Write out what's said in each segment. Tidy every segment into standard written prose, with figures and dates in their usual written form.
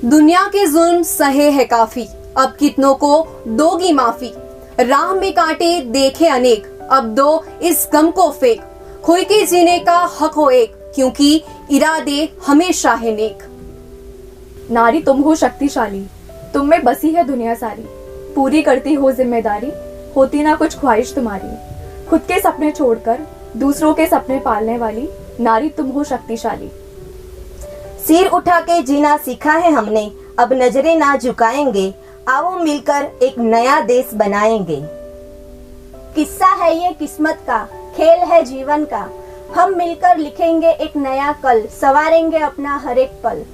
दुनिया के जुल्म सहे है काफी, अब कितनों को दोगी माफी। राह में कांटे देखे अनेक, अब दो इस गम को फेंक। खुल के जीने का हक हो एक, क्योंकि इरादे हमेशा है नेक। नारी तुम हो शक्तिशाली, तुम में बसी है दुनिया सारी। पूरी करती हो जिम्मेदारी, होती ना कुछ ख्वाहिश तुम्हारी। खुद के सपने छोड़कर दूसरों के सपने पालने वाली, नारी तुम हो शक्तिशाली। सिर उठा के जीना सीखा है हमने, अब नजरें ना झुकाएंगे। आओ मिलकर एक नया देश बनाएंगे। किस्सा है ये किस्मत का, खेल है जीवन का। हम मिलकर लिखेंगे एक नया कल, संवारेंगे अपना हर एक पल।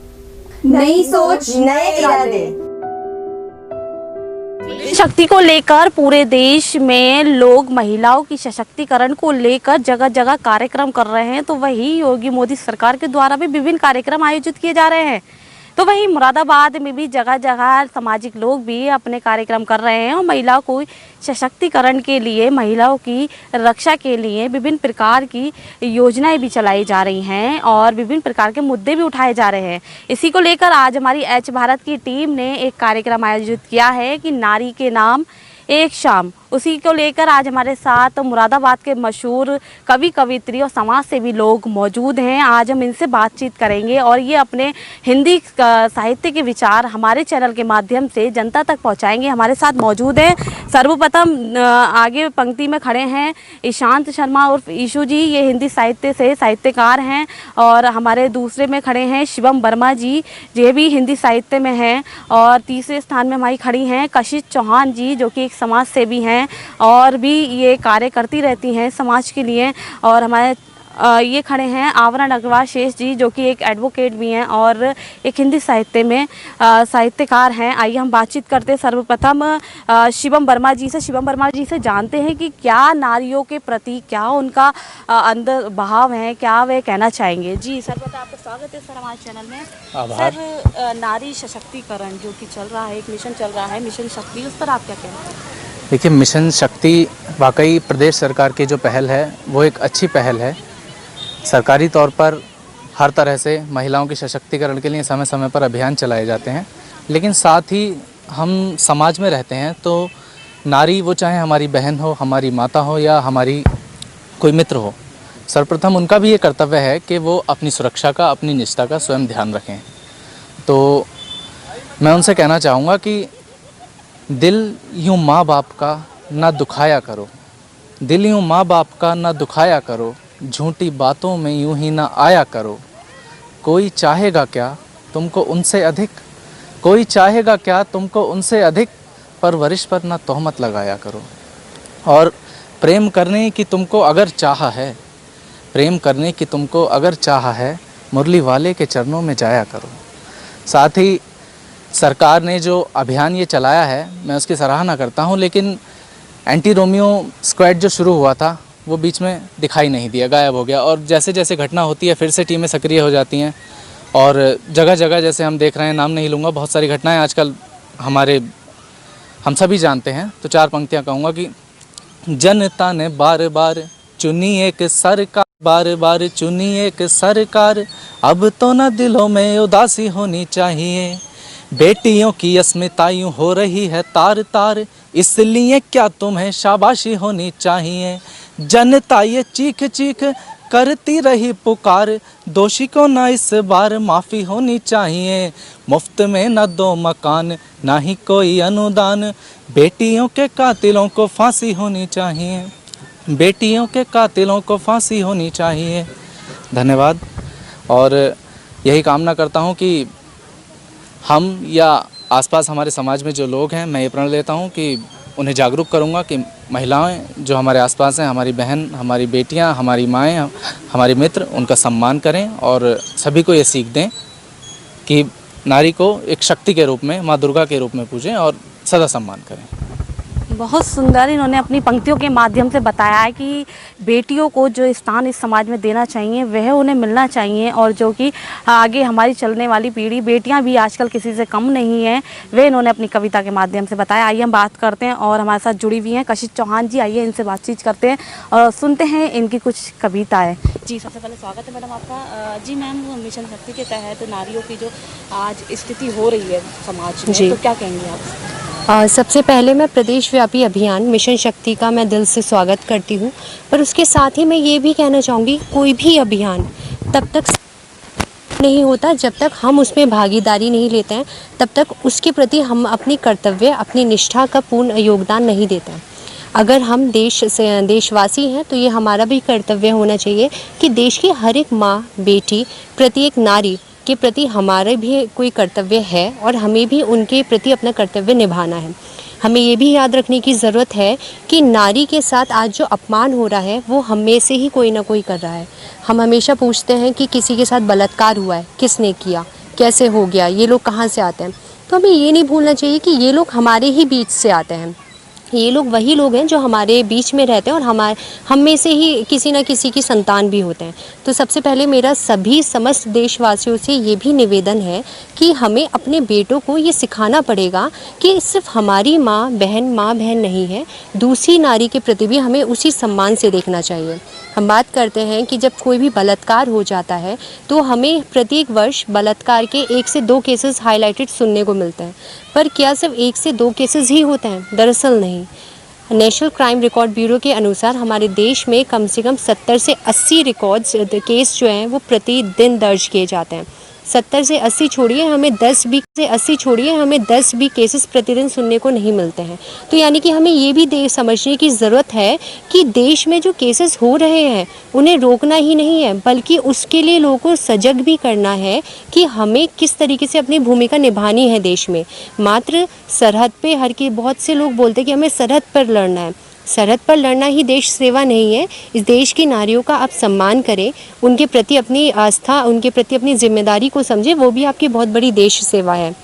नई सोच, नए इरादे। शक्ति को लेकर पूरे देश में लोग महिलाओं की सशक्तिकरण को लेकर जगह जगह कार्यक्रम कर रहे हैं। तो वही योगी मोदी सरकार के द्वारा भी विभिन्न कार्यक्रम आयोजित किए जा रहे हैं। तो वहीं मुरादाबाद में भी जगह जगह सामाजिक लोग भी अपने कार्यक्रम कर रहे हैं और महिलाओं को सशक्तिकरण के लिए, महिलाओं की रक्षा के लिए विभिन्न प्रकार की योजनाएं भी चलाई जा रही हैं और विभिन्न प्रकार के मुद्दे भी उठाए जा रहे हैं। इसी को लेकर आज हमारी एच भारत की टीम ने एक कार्यक्रम आयोजित किया है कि नारी के नाम एक शाम। उसी को लेकर आज हमारे साथ मुरादाबाद के मशहूर कवि, कवियत्री और समाज सेवी लोग मौजूद हैं। आज हम इनसे बातचीत करेंगे और ये अपने हिंदी साहित्य के विचार हमारे चैनल के माध्यम से जनता तक पहुंचाएंगे। हमारे साथ मौजूद हैं सर्वप्रथम आगे पंक्ति में खड़े हैं ईशांत शर्मा उर्फ ईशू जी, ये हिंदी साहित्य से साहित्यकार हैं। और हमारे दूसरे में खड़े हैं शिवम वर्मा जी, ये भी हिंदी साहित्य में हैं। और तीसरे स्थान में हमारी खड़ी हैं कशिश चौहान जी, जो कि एक समाज सेवी हैं और भी ये कार्य करती रहती हैं समाज के लिए। और हमारे ये खड़े हैं आवरण अग्रवाल शेष जी, जो कि एक एडवोकेट भी हैं और एक हिंदी साहित्य में साहित्यकार हैं। आइए हम बातचीत करते हैं सर्वप्रथम शिवम वर्मा जी से। शिवम वर्मा जी से जानते हैं कि क्या नारियों के प्रति क्या उनका अंदर भाव है, क्या वे कहना चाहेंगे। जी सर्वप्रथम आपका स्वागत है सर हमारे चैनल में। आभार। सर नारी सशक्तिकरण जो कि चल रहा है, एक मिशन चल रहा है, मिशन शक्ति, उस पर आप क्या कहना हैं? देखिए, मिशन शक्ति वाकई प्रदेश सरकार की जो पहल है वो एक अच्छी पहल है। सरकारी तौर पर हर तरह से महिलाओं के सशक्तिकरण के लिए समय समय पर अभियान चलाए जाते हैं, लेकिन साथ ही हम समाज में रहते हैं तो नारी, वो चाहे हमारी बहन हो, हमारी माता हो या हमारी कोई मित्र हो, सर्वप्रथम उनका भी ये कर्तव्य है कि वो अपनी सुरक्षा का, अपनी निजता का स्वयं ध्यान रखें। तो मैं उनसे कहना चाहूँगा कि दिल यूँ माँ बाप का ना दुखाया करो, दिल यूँ माँ बाप का ना दुखाया करो, झूठी बातों में यूं ही ना आया करो। कोई चाहेगा क्या तुमको उनसे अधिक, कोई चाहेगा क्या तुमको उनसे अधिक, परवरिश पर ना तोहमत लगाया करो। और प्रेम करने की तुमको अगर चाह है, प्रेम करने की तुमको अगर चाह है, मुरली वाले के चरणों में जाया करो। साथ ही सरकार ने जो अभियान ये चलाया है, मैं उसकी सराहना करता हूँ, लेकिन एंटी रोमियो स्क्वाड जो शुरू हुआ था वो बीच में दिखाई नहीं दिया, गायब हो गया। और जैसे जैसे घटना होती है फिर से टीमें सक्रिय हो जाती हैं और जगह जगह जैसे हम देख रहे हैं, नाम नहीं लूँगा, बहुत सारी घटनाएं आजकल हम सभी जानते हैं। तो चार पंक्तियां कहूँगा कि जनता ने बार बार चुनी एक सरकार, बार बार चुनी एक सरकार, अब तो न दिलों में उदासी होनी चाहिए। बेटियों की अस्मिता यूं हो रही है तार तार, इसलिए क्या तुम्हें शाबाशी होनी चाहिए। जनता ये चीख चीख करती रही पुकार, दोषी को ना इस बार माफ़ी होनी चाहिए। मुफ्त में न दो मकान, ना ही कोई अनुदान, बेटियों के कातिलों को फांसी होनी चाहिए, बेटियों के कातिलों को फांसी होनी चाहिए। धन्यवाद। और यही कामना करता हूँ कि हम या आसपास हमारे समाज में जो लोग हैं, मैं ये प्रण लेता हूँ कि उन्हें जागरूक करूँगा कि महिलाएं जो हमारे आसपास हैं, हमारी बहन, हमारी बेटियां, हमारी माएँ, हमारे मित्र, उनका सम्मान करें और सभी को ये सीख दें कि नारी को एक शक्ति के रूप में, माँ दुर्गा के रूप में पूजें और सदा सम्मान करें। बहुत सुंदर इन्होंने अपनी पंक्तियों के माध्यम से बताया है कि बेटियों को जो स्थान इस समाज में देना चाहिए वह उन्हें मिलना चाहिए और जो कि आगे हमारी चलने वाली पीढ़ी, बेटियां भी आजकल किसी से कम नहीं हैं, वे इन्होंने अपनी कविता के माध्यम से बताया। आइए हम बात करते हैं और हमारे साथ जुड़ी हुई हैं कशिश चौहान जी, आइए इनसे बातचीत करते हैं और सुनते हैं इनकी कुछ कविताएँ। जी सबसे पहले स्वागत है मैडम आपका। जी मैम, मिशन शक्ति के तहत नारियों की जो आज स्थिति हो रही है समाज में, जी। तो क्या कहेंगे आप? सबसे पहले मैं प्रदेश व्यापी अभियान मिशन शक्ति का मैं दिल से स्वागत करती हूँ, पर उसके साथ ही मैं ये भी कहना चाहूँगी, कोई भी अभियान तब तक नहीं होता जब तक हम उसमें भागीदारी नहीं लेते हैं, तब तक उसके प्रति हम अपनी कर्तव्य, अपनी निष्ठा का पूर्ण योगदान नहीं देते हैं। अगर हम देशवासी हैं तो ये हमारा भी कर्तव्य होना चाहिए कि देश की हर एक माँ, बेटी, प्रत्येक नारी के प्रति हमारे भी कोई कर्तव्य है और हमें भी उनके प्रति अपना कर्तव्य निभाना है। हमें ये भी याद रखने की ज़रूरत है कि नारी के साथ आज जो अपमान हो रहा है वो हम में से ही कोई ना कोई कर रहा है। हम हमेशा पूछते हैं कि किसी के साथ बलात्कार हुआ है, किसने किया, कैसे हो गया, ये लोग कहाँ से आते हैं। तो हमें ये नहीं भूलना चाहिए कि ये लोग हमारे ही बीच से आते हैं। ये लोग वही लोग हैं जो हमारे बीच में रहते हैं और हम में से ही किसी न किसी की संतान भी होते हैं। तो सबसे पहले मेरा सभी समस्त देशवासियों से ये भी निवेदन है कि हमें अपने बेटों को ये सिखाना पड़ेगा कि सिर्फ हमारी माँ बहन नहीं है, दूसरी नारी के प्रति भी हमें उसी सम्मान से देखना चाहिए। हम बात करते हैं कि जब कोई भी बलात्कार हो जाता है तो हमें प्रत्येक वर्ष बलात्कार के 1 से 2 केसेस हाईलाइटेड सुनने को मिलते हैं, पर क्या सिर्फ 1 से 2 केसेस ही होते हैं? दरअसल नहीं। नेशनल क्राइम रिकॉर्ड ब्यूरो के अनुसार हमारे देश में कम से कम 70 से 80 केस जो हैं वो प्रतिदिन दर्ज किए जाते हैं। 70 से 80 छोड़िए, हमें 10 भी केसेस प्रतिदिन सुनने को नहीं मिलते हैं। तो यानी कि हमें ये भी समझने की ज़रूरत है कि देश में जो केसेस हो रहे हैं उन्हें रोकना ही नहीं है, बल्कि उसके लिए लोगों को सजग भी करना है कि हमें किस तरीके से अपनी भूमिका निभानी है देश में। मात्र सरहद पे बहुत से लोग बोलते हैं कि हमें सरहद पर लड़ना है। सरहद पर लड़ना ही देश सेवा नहीं है। इस देश की नारियों का आप सम्मान करें, उनके प्रति अपनी आस्था, उनके प्रति अपनी जिम्मेदारी को समझें, वो भी आपकी बहुत बड़ी देश सेवा है।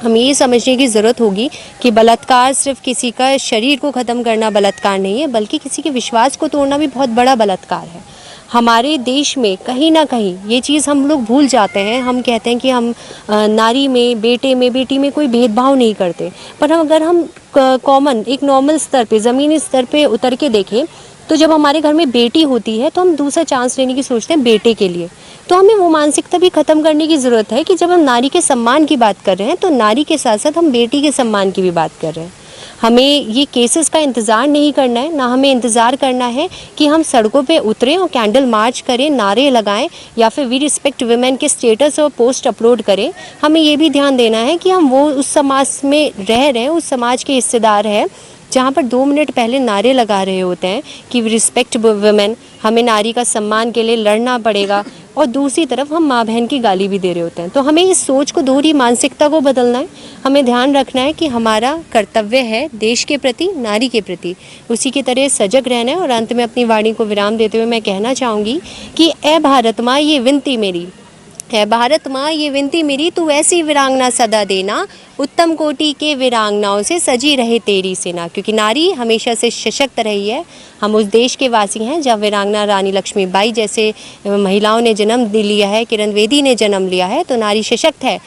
हमें ये समझने की ज़रूरत होगी कि बलात्कार सिर्फ किसी का शरीर को ख़त्म करना बलात्कार नहीं है, बल्कि किसी के विश्वास को तोड़ना भी बहुत बड़ा बलात्कार है। हमारे देश में कहीं ना कहीं ये चीज़ हम लोग भूल जाते हैं। हम कहते हैं कि हम नारी में, बेटी में कोई भेदभाव नहीं करते, पर अगर हम कॉमन एक नॉर्मल स्तर पे, ज़मीनी स्तर पे उतर के देखें तो जब हमारे घर में बेटी होती है तो हम दूसरा चांस लेने की सोचते हैं बेटे के लिए। तो हमें वो मानसिकता भी ख़त्म करने की ज़रूरत है कि जब हम नारी के सम्मान की बात कर रहे हैं तो नारी के साथ साथ हम बेटी के सम्मान की भी बात कर रहे हैं। हमें ये केसेस का इंतज़ार नहीं करना है, ना हमें इंतज़ार करना है कि हम सड़कों पे उतरें और कैंडल मार्च करें, नारे लगाएं या फिर वी रिस्पेक्ट वुमेन के स्टेटस और पोस्ट अपलोड करें। हमें ये भी ध्यान देना है कि हम वो उस समाज में रह रहे हैं, उस समाज के हिस्सेदार हैं जहाँ पर 2 मिनट पहले नारे लगा रहे होते हैं कि वी रिस्पेक्ट वुमेन, हमें नारी का सम्मान के लिए लड़ना पड़ेगा, और दूसरी तरफ हम माँ बहन की गाली भी दे रहे होते हैं। तो हमें इस सोच को, दोहरी मानसिकता को बदलना है। हमें ध्यान रखना है कि हमारा कर्तव्य है देश के प्रति, नारी के प्रति, उसी की तरह सजग रहना है। और अंत में अपनी वाणी को विराम देते हुए मैं कहना चाहूँगी कि ए भारत माँ ये विनती मेरी, है भारत माँ ये विनती मेरी, तू ऐसी वीरांगना सदा देना, उत्तम कोटि के वीरांगनाओं से सजी रहे तेरी सेना। क्योंकि नारी हमेशा से सशक्त रही है। हम उस देश के वासी हैं जहाँ वीरांगना रानी लक्ष्मीबाई जैसे महिलाओं ने जन्म लिया है, किरण बेदी ने जन्म लिया है। तो नारी सशक्त है।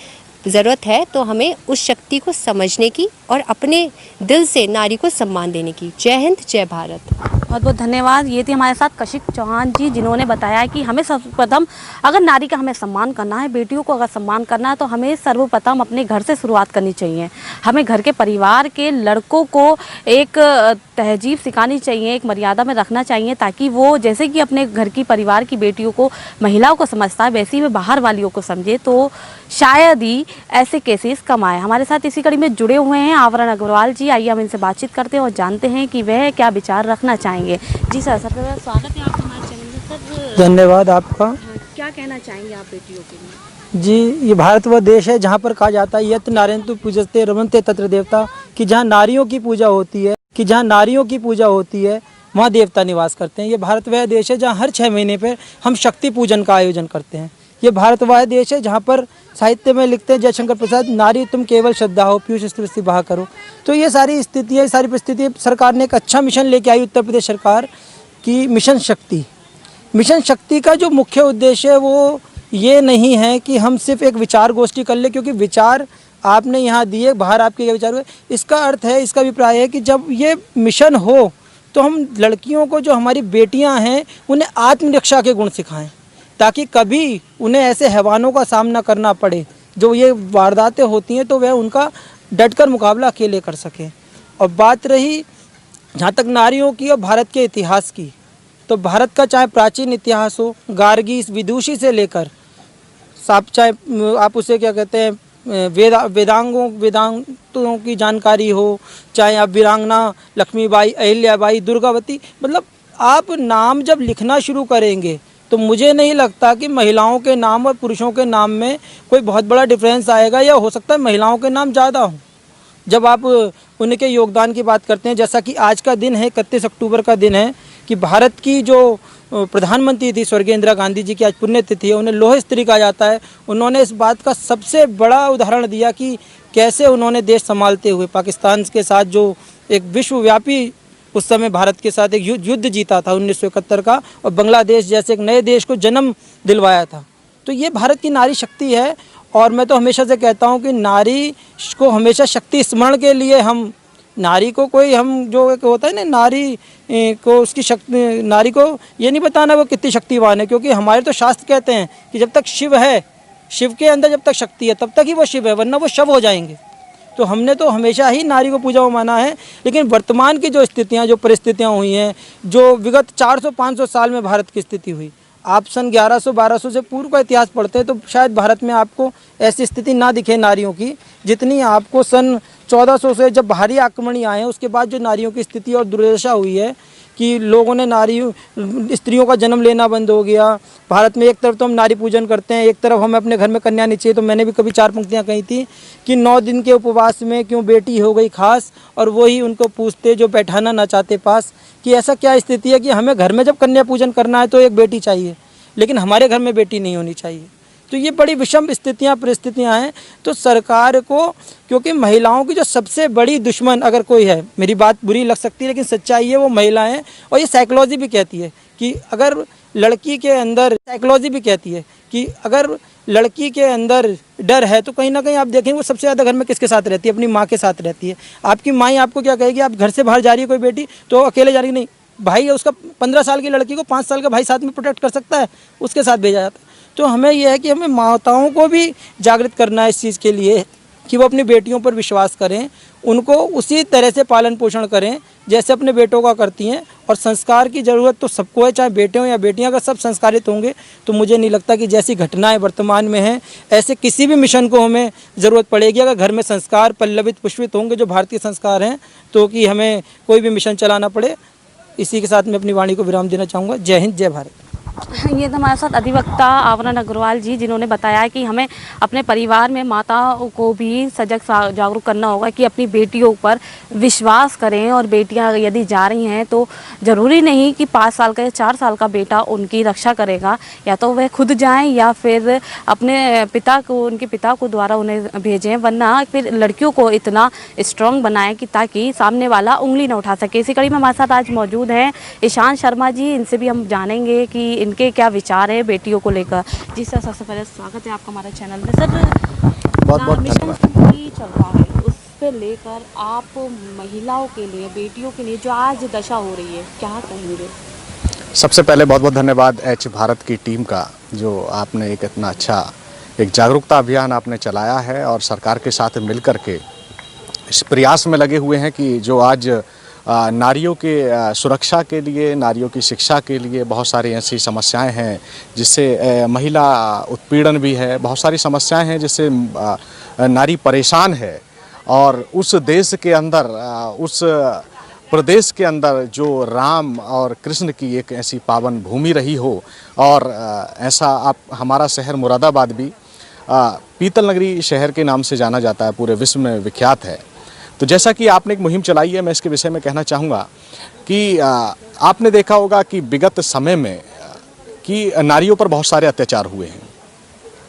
ज़रूरत है तो हमें उस शक्ति को समझने की और अपने दिल से नारी को सम्मान देने की। जय हिंद, जय भारत। बहुत बहुत धन्यवाद। ये थी हमारे साथ कशिश चौहान जी, जिन्होंने बताया कि हमें सर्वप्रथम अगर नारी का हमें सम्मान करना है, बेटियों को अगर सम्मान करना है, तो हमें सर्वप्रथम अपने घर से शुरुआत करनी चाहिए। हमें घर के परिवार के लड़कों को एक तहजीब सिखानी चाहिए, एक मर्यादा में रखना चाहिए, ताकि वो जैसे कि अपने घर की परिवार की बेटियों को, महिलाओं को समझता है, वैसे ही वे बाहर वालियों को समझे, तो शायद ही ऐसे केसेस कम आए। हमारे साथ इसी कड़ी में जुड़े हुए हैं आवरण अग्रवाल जी। आइए हम इनसे बातचीत करते हैं और जानते हैं कि वह क्या विचार रखना चाहेंगे। जी सर, सबसे पहले स्वागत है आपका हमारे चैनल में। सर, धन्यवाद आपका। क्या कहना चाहेंगे आप बेटियों के लिए? जी, ये भारत वह देश है जहाँ पर कहा जाता है यत् नारयन्तु पूजस्ते रमन्ते तत्र देवता, कि जहाँ नारियों की पूजा होती है वहाँ देवता निवास करते हैं। ये भारत वह देश है जहाँ हर 6 महीने पर हम शक्ति पूजन का आयोजन करते हैं। ये भारत वह देश है जहाँ पर साहित्य में लिखते हैं जयशंकर प्रसाद, नारी तुम केवल श्रद्धा हो, पीयूष स्पृष्टि बहा करो। तो ये सारी स्थितियाँ, सारी परिस्थिति, सरकार ने एक अच्छा मिशन लेके आई, उत्तर प्रदेश सरकार की मिशन शक्ति। मिशन शक्ति का जो मुख्य उद्देश्य है वो ये नहीं है कि हम सिर्फ एक विचार गोष्ठी कर ले, क्योंकि विचार आपने यहाँ दिए, बाहर आपके क्या विचार हुए। इसका अर्थ है, इसका अभिप्राय है कि जब ये मिशन हो तो हम लड़कियों को, जो हमारी बेटियां हैं, उन्हें आत्मरक्षा के गुण सिखाएं, ताकि कभी उन्हें ऐसे हैवानों का सामना करना पड़े जो ये वारदातें होती हैं, तो वह उनका डटकर मुकाबला अकेले कर सकें। और बात रही जहाँ तक नारियों की और भारत के इतिहास की, तो भारत का चाहे प्राचीन इतिहास हो, गार्गी विदुषी से लेकर चाहे आप उसे क्या कहते हैं वेदांतों की जानकारी हो, चाहे आप वीरांगना लक्ष्मीबाई, अहिल्याबाई, दुर्गावती, मतलब आप नाम जब लिखना शुरू करेंगे तो मुझे नहीं लगता कि महिलाओं के नाम और पुरुषों के नाम में कोई बहुत बड़ा डिफरेंस आएगा, या हो सकता है महिलाओं के नाम ज़्यादा हों जब आप उनके योगदान की बात करते हैं। जैसा कि आज का दिन है, 31 अक्टूबर का दिन है, कि भारत की जो प्रधानमंत्री थी स्वर्गीय इंदिरा गांधी जी की आज पुण्यतिथि है, उन्हें लौह स्त्री कहा जाता है। उन्होंने इस बात का सबसे बड़ा उदाहरण दिया कि कैसे उन्होंने देश संभालते हुए पाकिस्तान के साथ जो एक विश्वव्यापी उस समय भारत के साथ एक युद्ध जीता था 1971 का, और बांग्लादेश जैसे एक नए देश को जन्म दिलवाया था। तो ये भारत की नारी शक्ति है। और मैं तो हमेशा से कहता हूँ कि नारी को हमेशा शक्ति स्मरण के लिए हम नारी को कोई हम जो एक होता है ना, नारी को उसकी शक्ति, नारी को ये नहीं बताना वो कितनी शक्तिवान है, क्योंकि हमारे तो शास्त्र कहते हैं कि जब तक शिव है, शिव के अंदर जब तक शक्ति है तब तक ही वो शिव है, वरना वो शव हो जाएंगे। तो हमने तो हमेशा ही नारी को पूजा में माना है। लेकिन वर्तमान की जो स्थितियाँ, जो परिस्थितियाँ हुई हैं, जो विगत 400-500 साल में भारत की स्थिति हुई, आप सन 1100-1200 से पूर्व का इतिहास पढ़ते हैं तो शायद भारत में आपको ऐसी स्थिति ना दिखे नारियों की, जितनी आपको सन 1400 से जब भारी आक्रमण आए हैं उसके बाद जो नारियों की स्थिति और दुर्दशा हुई है कि लोगों ने स्त्रियों का जन्म लेना बंद हो गया। भारत में एक तरफ तो हम नारी पूजन करते हैं, एक तरफ हमें अपने घर में कन्या नहीं चाहिए। तो मैंने भी कभी 4 पंक्तियाँ कही थी कि 9 दिन के उपवास में क्यों बेटी हो गई खास, और वही उनको पूछते जो बैठाना ना चाहते पास, कि ऐसा क्या स्थिति है कि हमें घर में जब कन्या पूजन करना है तो एक बेटी चाहिए, लेकिन हमारे घर में बेटी नहीं होनी चाहिए। तो ये बड़ी विषम स्थितियाँ, परिस्थितियाँ हैं। तो सरकार को, क्योंकि महिलाओं की जो सबसे बड़ी दुश्मन अगर कोई है, मेरी बात बुरी लग सकती है लेकिन सच्चाई है, वो महिलाएं। और ये साइकोलॉजी भी कहती है कि अगर लड़की के अंदर, साइकोलॉजी भी कहती है कि अगर लड़की के अंदर डर है तो कहीं ना कहीं आप देखेंगे वो सबसे ज़्यादा घर में किसके साथ रहती है, अपनी माँ के साथ रहती है। आपकी माँ आपको क्या कहेगी, आप घर से बाहर जा रही है कोई बेटी तो अकेले जा रही नहीं, भाई है उसका 15 साल की लड़की को 5 साल का भाई साथ में प्रोटेक्ट कर सकता है, उसके साथ भेजा जाता है। तो हमें यह है कि हमें माताओं को भी जागृत करना है इस चीज़ के लिए कि वो अपनी बेटियों पर विश्वास करें, उनको उसी तरह से पालन पोषण करें जैसे अपने बेटों का करती हैं। और संस्कार की ज़रूरत तो सबको है, चाहे बेटे हों या बेटियां। अगर सब संस्कारित होंगे तो मुझे नहीं लगता कि जैसी घटनाएं वर्तमान में हैं ऐसे किसी भी मिशन को हमें ज़रूरत पड़ेगी। अगर घर में संस्कार पल्लवित पुष्पित होंगे जो भारतीय संस्कार हैं, तो कि हमें कोई भी मिशन चलाना पड़े। इसी के साथ मैं अपनी वाणी को विराम देना चाहूँगा। जय हिंद, जय भारत। ये तो हमारे साथ अधिवक्ता आवरण अग्रवाल जी, जिन्होंने बताया कि हमें अपने परिवार में माताओं को भी सजग जागरूक करना होगा कि अपनी बेटियों पर विश्वास करें। और बेटियां यदि जा रही हैं तो ज़रूरी नहीं कि 5 साल का या 4 साल का बेटा उनकी रक्षा करेगा, या तो वह खुद जाएं या फिर अपने पिता को, उनके पिता को द्वारा उन्हें भेजें, वरना फिर लड़कियों को इतना स्ट्रॉन्ग बनाएं कि ताकि सामने वाला उंगली न उठा सके। इसी कड़ी में हमारे साथ आज मौजूद हैं ईशान शर्मा जी, इनसे भी हम जानेंगे कि इनके क्या विचार है बेटियों को लेकर। जी सर, सबसे पहले स्वागत है आपका हमारे चैनल में। सर, बहुत बहुत मिशन शक्ति चल रहा है, उस पे लेकर आप महिलाओं के लिए, बेटियों के लिए जो आज दशा हो रही है, क्या कहेंगे? सबसे पहले बहुत बहुत धन्यवाद एच भारत की टीम का, जो आपने एक इतना अच्छा एक जागरूकता अभियान आपने चलाया है और सरकार के साथ मिलकर के इस प्रयास में लगे हुए हैं कि जो आज नारियों के सुरक्षा के लिए, नारियों की शिक्षा के लिए बहुत सारी ऐसी समस्याएं हैं जिससे महिला उत्पीड़न भी है, बहुत सारी समस्याएं हैं जिससे नारी परेशान है। और उस देश के अंदर, उस प्रदेश के अंदर जो राम और कृष्ण की एक ऐसी पावन भूमि रही हो, और ऐसा आप हमारा शहर मुरादाबाद भी पीतल नगरी शहर के नाम से जाना जाता है, पूरे विश्व में विख्यात है। तो जैसा कि आपने एक मुहिम चलाई है, मैं इसके विषय में कहना चाहूँगा कि आपने देखा होगा कि विगत समय में कि नारियों पर बहुत सारे अत्याचार हुए हैं।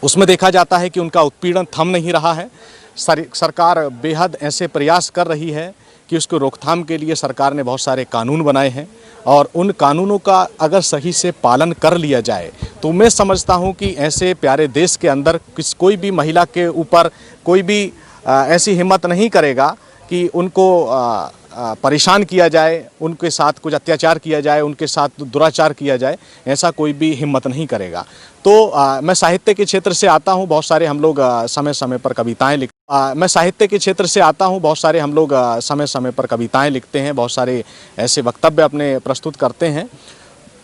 उसमें देखा जाता है कि उनका उत्पीड़न थम नहीं रहा है। सरकार बेहद ऐसे प्रयास कर रही है कि उसको रोकथाम के लिए सरकार ने बहुत सारे कानून बनाए हैं, और उन कानूनों का अगर सही से पालन कर लिया जाए तो मैं समझता हूँ कि ऐसे प्यारे देश के अंदर कोई भी महिला के ऊपर कोई भी ऐसी हिम्मत नहीं करेगा कि उनको परेशान किया जाए, उनके साथ कुछ अत्याचार किया जाए, उनके साथ दुराचार किया जाए, ऐसा कोई भी हिम्मत नहीं करेगा। तो मैं साहित्य के क्षेत्र से आता हूँ, बहुत सारे हम लोग समय समय पर कविताएं मैं साहित्य के क्षेत्र से आता हूँ, बहुत सारे हम लोग समय समय पर कविताएं लिखते हैं, बहुत सारे ऐसे वक्तव्य अपने प्रस्तुत करते हैं।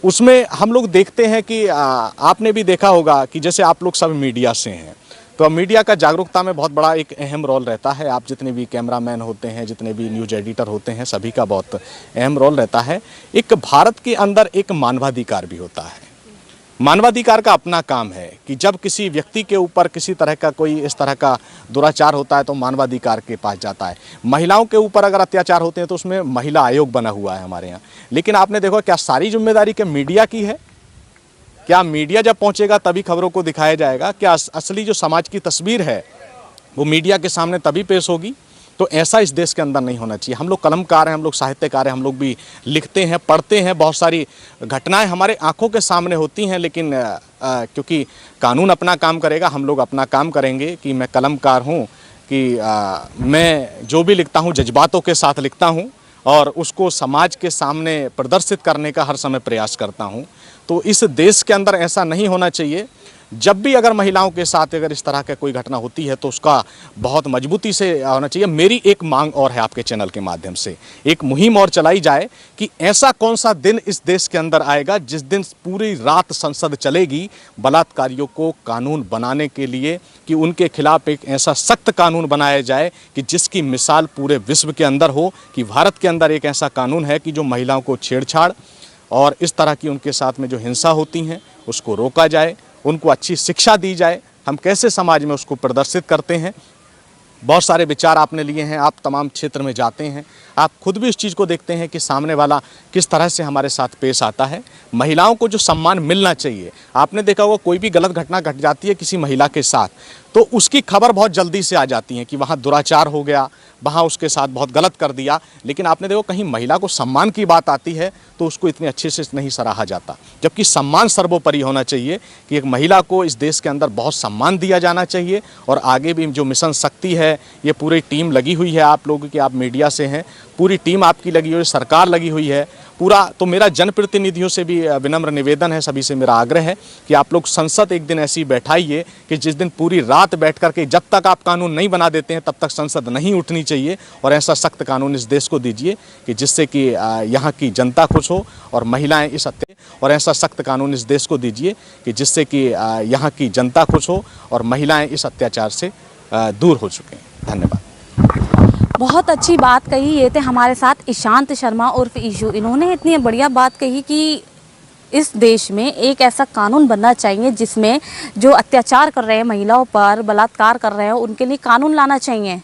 उसमें हम लोग देखते हैं कि आपने भी देखा होगा कि जैसे आप लोग सब मीडिया से हैं, तो मीडिया का जागरूकता में बहुत बड़ा एक अहम रोल रहता है। आप जितने भी कैमरामैन होते हैं, जितने भी न्यूज़ एडिटर होते हैं, सभी का बहुत अहम रोल रहता है। एक भारत के अंदर एक मानवाधिकार भी होता है। मानवाधिकार का अपना काम है कि जब किसी व्यक्ति के ऊपर किसी तरह का कोई इस तरह का दुराचार होता है तो मानवाधिकार के पास जाता है। महिलाओं के ऊपर अगर अत्याचार होते हैं तो उसमें महिला आयोग बना हुआ है हमारे यहाँ। लेकिन आपने देखो, क्या सारी जिम्मेदारी क्या मीडिया की है? क्या मीडिया जब पहुंचेगा तभी खबरों को दिखाया जाएगा? क्या असली जो समाज की तस्वीर है वो मीडिया के सामने तभी पेश होगी? तो ऐसा इस देश के अंदर नहीं होना चाहिए। हम लोग कलमकार हैं, हम लोग साहित्यकार हैं, हम लोग भी लिखते हैं, पढ़ते हैं, बहुत सारी घटनाएं हमारे आंखों के सामने होती हैं, लेकिन क्योंकि कानून अपना काम करेगा, हम लोग अपना काम करेंगे। कि मैं कलमकार हूँ कि मैं जो भी लिखता हूँ जज्बातों के साथ लिखता हूँ और उसको समाज के सामने प्रदर्शित करने का हर समय प्रयास करता हूँ। तो इस देश के अंदर ऐसा नहीं होना चाहिए। जब भी अगर महिलाओं के साथ अगर इस तरह का कोई घटना होती है तो उसका बहुत मजबूती से होना चाहिए। मेरी एक मांग और है आपके चैनल के माध्यम से, एक मुहिम और चलाई जाए कि ऐसा कौन सा दिन इस देश के अंदर आएगा जिस दिन पूरी रात संसद चलेगी बलात्कारियों को कानून बनाने के लिए, कि उनके खिलाफ एक ऐसा सख्त कानून बनाया जाए कि जिसकी मिसाल पूरे विश्व के अंदर हो, कि भारत के अंदर एक ऐसा कानून है कि जो महिलाओं को छेड़छाड़ और इस तरह की उनके साथ में जो हिंसा होती हैं उसको रोका जाए, उनको अच्छी शिक्षा दी जाए। हम कैसे समाज में उसको प्रदर्शित करते हैं, बहुत सारे विचार आपने लिए हैं, आप तमाम क्षेत्र में जाते हैं, आप खुद भी इस चीज़ को देखते हैं कि सामने वाला किस तरह से हमारे साथ पेश आता है। महिलाओं को जो सम्मान मिलना चाहिए, आपने देखा होगा कोई भी गलत घटना घट जाती है किसी महिला के साथ तो उसकी खबर बहुत जल्दी से आ जाती है कि वहाँ दुराचार हो गया, वहाँ उसके साथ बहुत गलत कर दिया। लेकिन आपने देखो कहीं महिला को सम्मान की बात आती है तो उसको इतने अच्छे से नहीं सराहा जाता, जबकि सम्मान सर्वोपरि होना चाहिए कि एक महिला को इस देश के अंदर बहुत सम्मान दिया जाना चाहिए। और आगे भी जो मिशन शक्ति है, ये पूरी टीम लगी हुई है, आप लोगों की, आप मीडिया से हैं, पूरी टीम आपकी लगी हुई है, सरकार लगी हुई है पूरा। तो मेरा जनप्रतिनिधियों से भी विनम्र निवेदन है, सभी से मेरा आग्रह है कि आप लोग संसद एक दिन ऐसी बैठाइए कि जिस दिन पूरी रात बैठ कर के जब तक आप कानून नहीं बना देते हैं तब तक संसद नहीं उठनी चाहिए। और ऐसा सख्त कानून इस देश को दीजिए कि जिससे कि यहाँ की जनता खुश हो और महिलाएं इस और ऐसा सख्त कानून इस देश को दीजिए कि जिससे कि यहाँ की जनता खुश हो और महिलाएं इस अत्याचार से दूर हो चुके हैं। धन्यवाद। बहुत अच्छी बात कही। ये थे हमारे साथ ईशांत शर्मा उर्फ ईशू। इन्होंने इतनी बढ़िया बात कही कि इस देश में एक ऐसा कानून बनना चाहिए जिसमें जो अत्याचार कर रहे हैं महिलाओं पर, बलात्कार कर रहे हैं, उनके लिए कानून लाना चाहिए।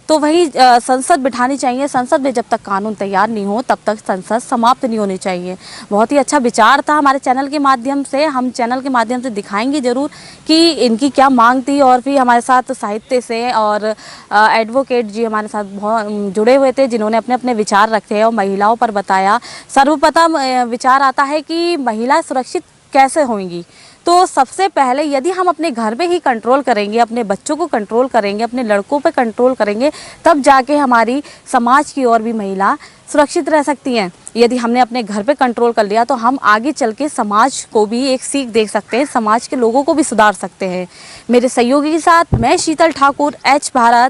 तो वही संसद बिठानी चाहिए। संसद में जब तक कानून तैयार नहीं हो तब तक संसद समाप्त नहीं होनी चाहिए। बहुत ही अच्छा विचार था। हमारे चैनल के माध्यम से, हम चैनल के माध्यम से दिखाएंगे ज़रूर कि इनकी क्या मांग थी। और फिर हमारे साथ साहित्य से और एडवोकेट जी हमारे साथ बहुत जुड़े हुए थे जिन्होंने अपने अपने विचार रखे हैं और महिलाओं पर बताया। सर्वप्रथम विचार आता है कि महिला सुरक्षित कैसे होंगी। तो सबसे पहले यदि हम अपने घर में ही कंट्रोल करेंगे, अपने बच्चों को कंट्रोल करेंगे, अपने लड़कों पे कंट्रोल करेंगे, तब जाके हमारी समाज की और भी महिला सुरक्षित रह सकती हैं। यदि हमने अपने घर पे कंट्रोल कर लिया तो हम आगे चल के समाज को भी एक सीख दे सकते हैं, समाज के लोगों को भी सुधार सकते हैं। मेरे सहयोगी के साथ मैं शीतल ठाकुर, एच भारत।